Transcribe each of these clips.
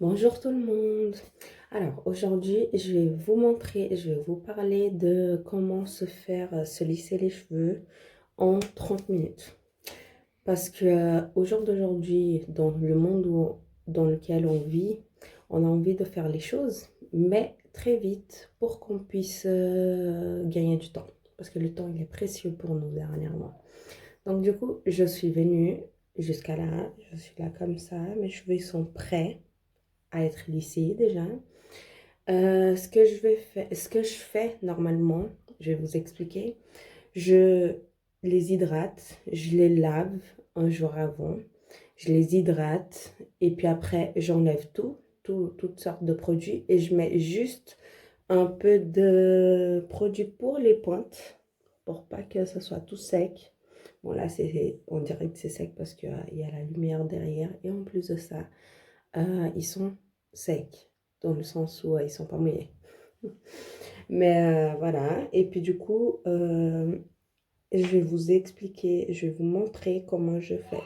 Bonjour tout le monde. Alors aujourd'hui, je vais vous montrer, je vais vous parler de comment se lisser les cheveux en 30 minutes. Parce que au jour d'aujourd'hui, dans le monde dans lequel on vit, on a envie de faire les choses, mais très vite pour qu'on puisse gagner du temps. Parce que le temps, il est précieux pour nous dernièrement. Donc du coup, je suis venue jusqu'à là, je suis là comme ça, mes cheveux sont prêts à être lissés déjà. Ce que je fais normalement, je vais vous expliquer. Je les hydrate, je les lave un jour avant, je les hydrate et puis après j'enlève toutes sortes de produits et je mets juste un peu de produit pour les pointes pour pas que ce soit tout sec. Bon là on dirait que c'est sec parce qu'il y a la lumière derrière et en plus de ça, ils sont secs dans le sens où ils sont pas mouillés. Mais voilà, et puis du coup, je vais vous expliquer, je vais vous montrer comment je fais.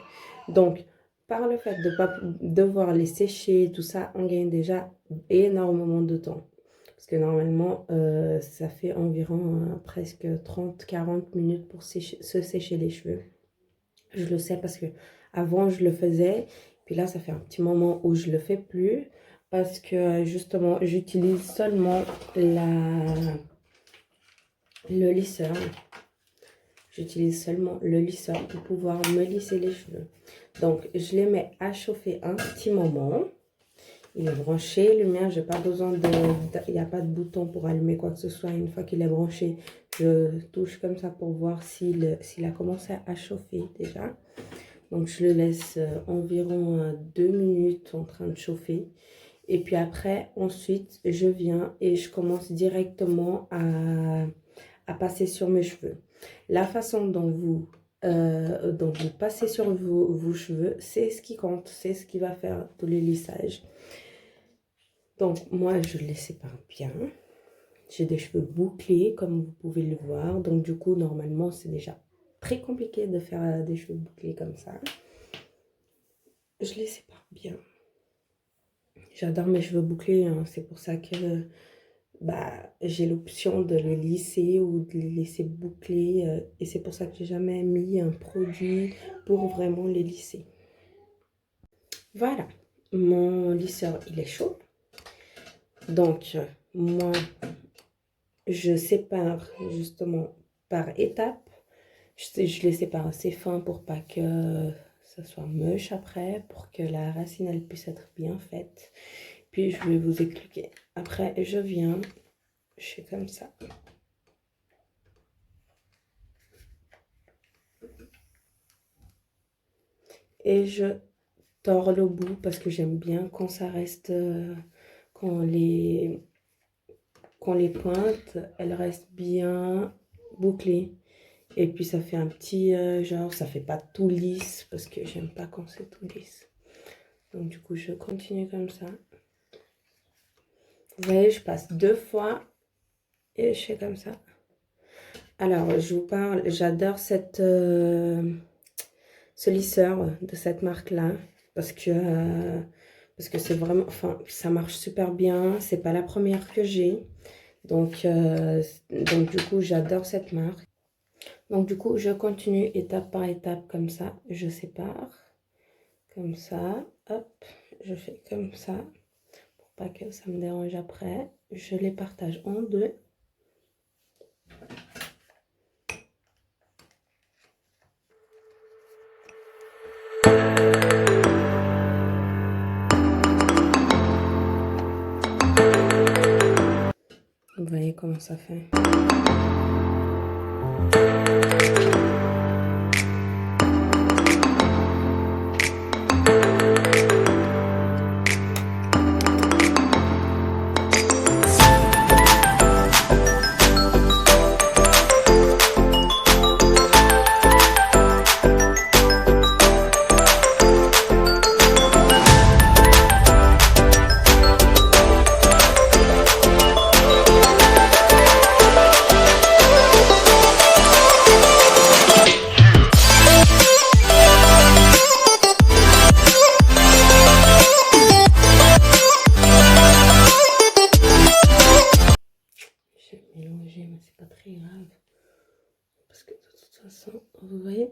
Donc, par le fait de ne pas devoir les sécher, tout ça, on gagne déjà énormément de temps. Parce que normalement, ça fait environ presque 30-40 minutes pour se sécher les cheveux. Je le sais parce que avant je le faisais, puis là, ça fait un petit moment où je le fais plus. Parce que justement, j'utilise seulement le lisseur. J'utilise seulement le lisseur pour pouvoir me lisser les cheveux. Donc, je les mets à chauffer un petit moment. Il est branché. Le mien, j'ai pas besoin il n'y a pas de bouton pour allumer quoi que ce soit. Une fois qu'il est branché, je touche comme ça pour voir s'il a commencé à chauffer déjà. Donc, je le laisse environ 2 minutes en train de chauffer. Et puis après, ensuite, je viens et je commence directement à passer sur mes cheveux. La façon dont vous passez sur vos cheveux, c'est ce qui compte, c'est ce qui va faire tout le lissage. Donc, moi, je les sépare bien. J'ai des cheveux bouclés, comme vous pouvez le voir. Donc, du coup, normalement, c'est déjà très compliqué de faire des cheveux bouclés comme ça. Je les sépare bien. J'adore mes cheveux bouclés, hein. C'est pour ça que j'ai l'option de les lisser ou de les laisser boucler. Et c'est pour ça que j'ai jamais mis un produit pour vraiment les lisser. Voilà, mon lisseur, il est chaud. Donc, moi, je sépare justement par étapes. Je les sépare assez fin pour pas que ça soit moche après, pour que la racine elle puisse être bien faite. Puis je vais vous expliquer. Après je fais comme ça. Et je tords le bout parce que j'aime bien quand ça reste, quand les pointes elles restent bien bouclées. Et puis ça fait un petit genre, ça fait pas tout lisse parce que j'aime pas quand c'est tout lisse. Donc du coup je continue comme ça. Vous voyez, je passe 2 fois et je fais comme ça. Alors je vous parle, j'adore ce lisseur de cette marque là parce que c'est vraiment, enfin ça marche super bien. C'est pas la première que j'ai, donc du coup j'adore cette marque. Donc du coup, je continue étape par étape comme ça. Je sépare comme ça. Hop, je fais comme ça pour pas que ça me dérange après. Je les partage en deux. Vous voyez comment ça fait. façon, vous voyez.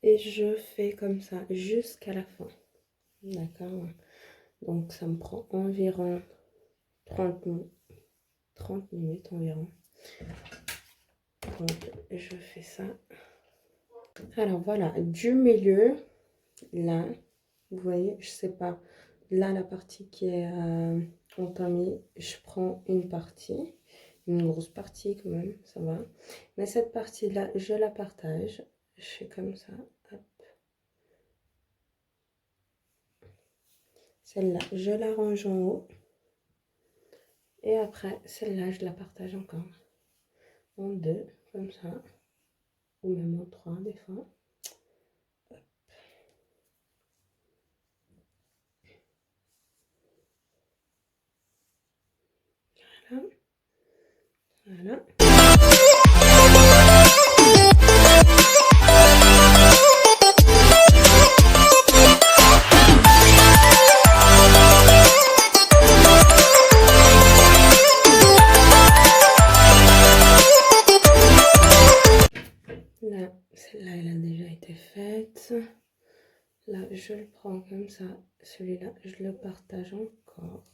Et je fais comme ça jusqu'à la fin. D'accord? Donc ça me prend environ 30 minutes environ. Donc je fais ça. Alors voilà, du milieu, là, vous voyez, je sais pas, là la partie qui est entamée, je prends une partie, une grosse partie quand même, ça va. Mais cette partie-là, je la partage, je fais comme ça, hop. Celle-là, je la range en haut. Et après, celle-là, je la partage encore en deux, comme ça, ou même en trois des fois. Voilà. Voilà. Là, celle-là, elle a déjà été faite. Là, je le prends comme ça. Celui-là, je le partage encore.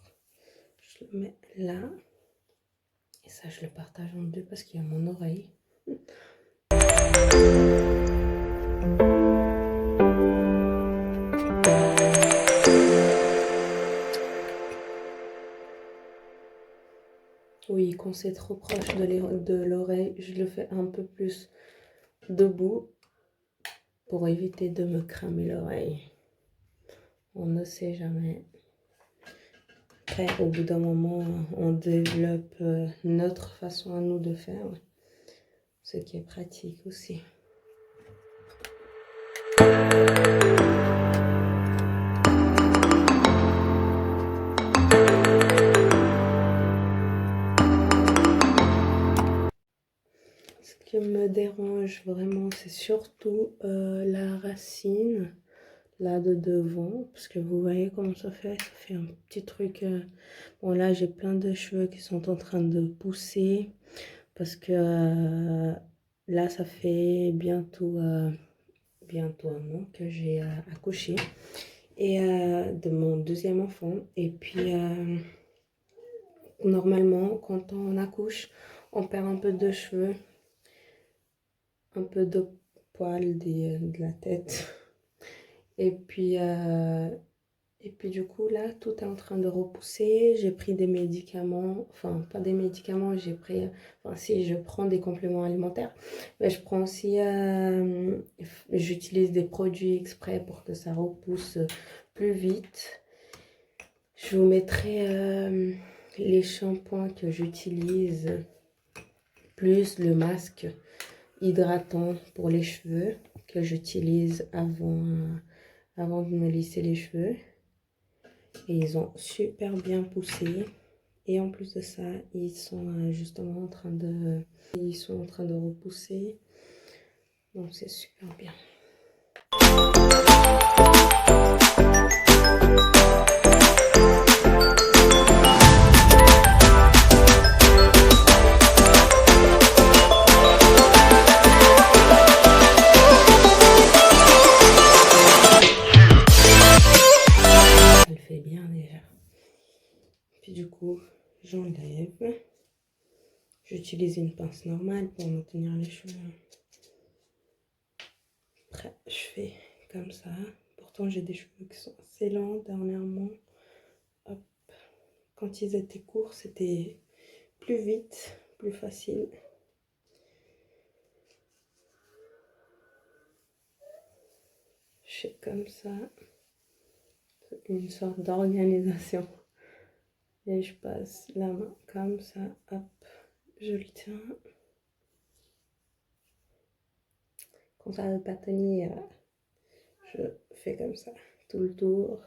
Je le mets là. Et ça, je le partage en deux parce qu'il y a mon oreille. Oui, quand c'est trop proche de l'oreille, je le fais un peu plus debout pour éviter de me cramer l'oreille. On ne sait jamais. Après, au bout d'un moment, on développe notre façon à nous de faire, ce qui est pratique aussi. Ce qui me dérange vraiment, c'est surtout la racine, là de devant, parce que vous voyez comment ça fait un petit truc. Bon, là, j'ai plein de cheveux qui sont en train de pousser, parce que là, ça fait bientôt un an que j'ai accouché, et de mon deuxième enfant. Et puis, normalement, quand on accouche, on perd un peu de cheveux, un peu de poils de la tête. Et puis du coup, là, tout est en train de repousser. J'ai pris des médicaments, enfin, pas des médicaments, j'ai pris, enfin, si, je prends des compléments alimentaires, mais je prends aussi, j'utilise des produits exprès pour que ça repousse plus vite. Je vous mettrai les shampoings que j'utilise, plus le masque hydratant pour les cheveux que j'utilise avant de me lisser les cheveux. Et ils ont super bien poussé. Et en plus de ça, ils sont justement en train de repousser. Donc c'est super bien. Du coup, j'enlève. J'utilise une pince normale pour maintenir les cheveux. Après, je fais comme ça. Pourtant, j'ai des cheveux qui sont assez lents dernièrement. Hop. Quand ils étaient courts, c'était plus vite, plus facile. Je fais comme ça. Une sorte d'organisation. Et je passe la main comme ça, hop, je le tiens. Quand ça va pas tenir, je fais comme ça, tout le tour.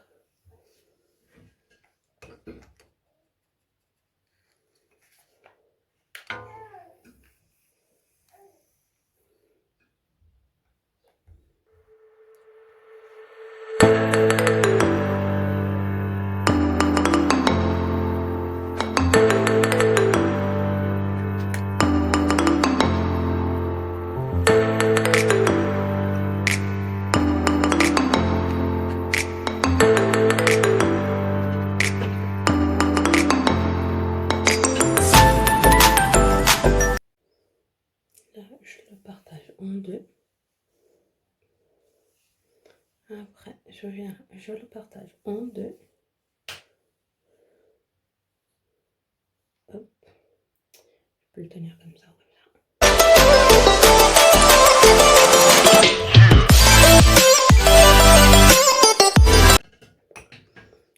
Après, je le partage en deux. Hop. Je peux le tenir comme ça.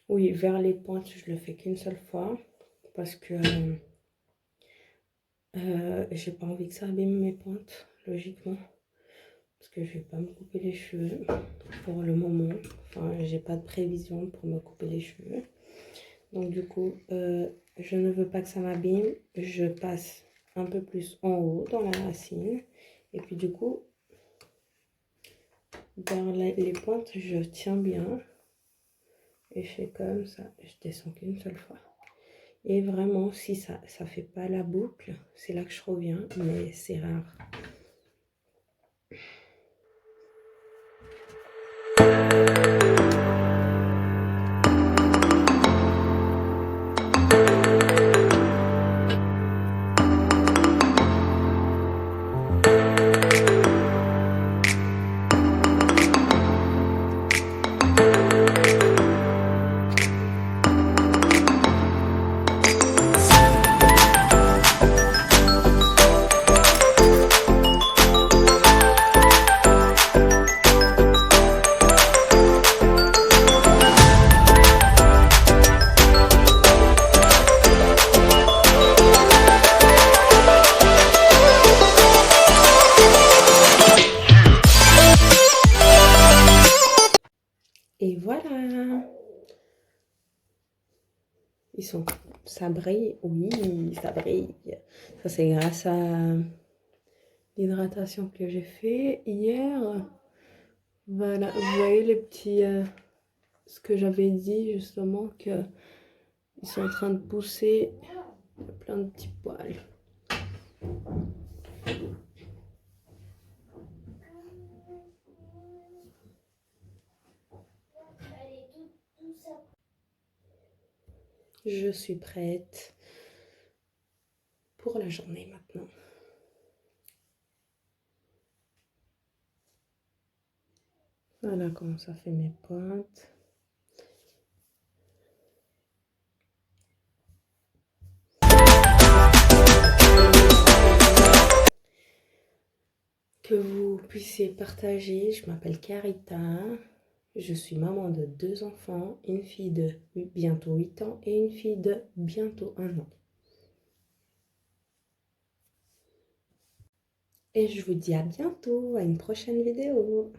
Oui, vers les pointes, je le fais qu'une seule fois parce que j'ai pas envie que ça abîme mes pointes, logiquement. Parce que je vais pas me couper les cheveux pour le moment. Enfin, j'ai pas de prévision pour me couper les cheveux. Donc du coup, je ne veux pas que ça m'abîme. Je passe un peu plus en haut dans la racine. Et puis du coup, vers les pointes, je tiens bien. Et je fais comme ça. Je descends qu'une seule fois. Et vraiment, si ça fait pas la boucle, c'est là que je reviens. Mais c'est rare. Et voilà. Ça brille, oui, ça brille. Ça, c'est grâce à l'hydratation que j'ai fait hier. Voilà, vous voyez les petits... ce que j'avais dit, justement, que ils sont en train de pousser. Il y a plein de petits poils. Je suis prête pour la journée maintenant. Voilà comment ça fait mes pointes. Que vous puissiez partager. Je m'appelle Carita. Je suis maman de 2 enfants, une fille de bientôt 8 ans et une fille de bientôt 1 an. Et je vous dis à bientôt, à une prochaine vidéo.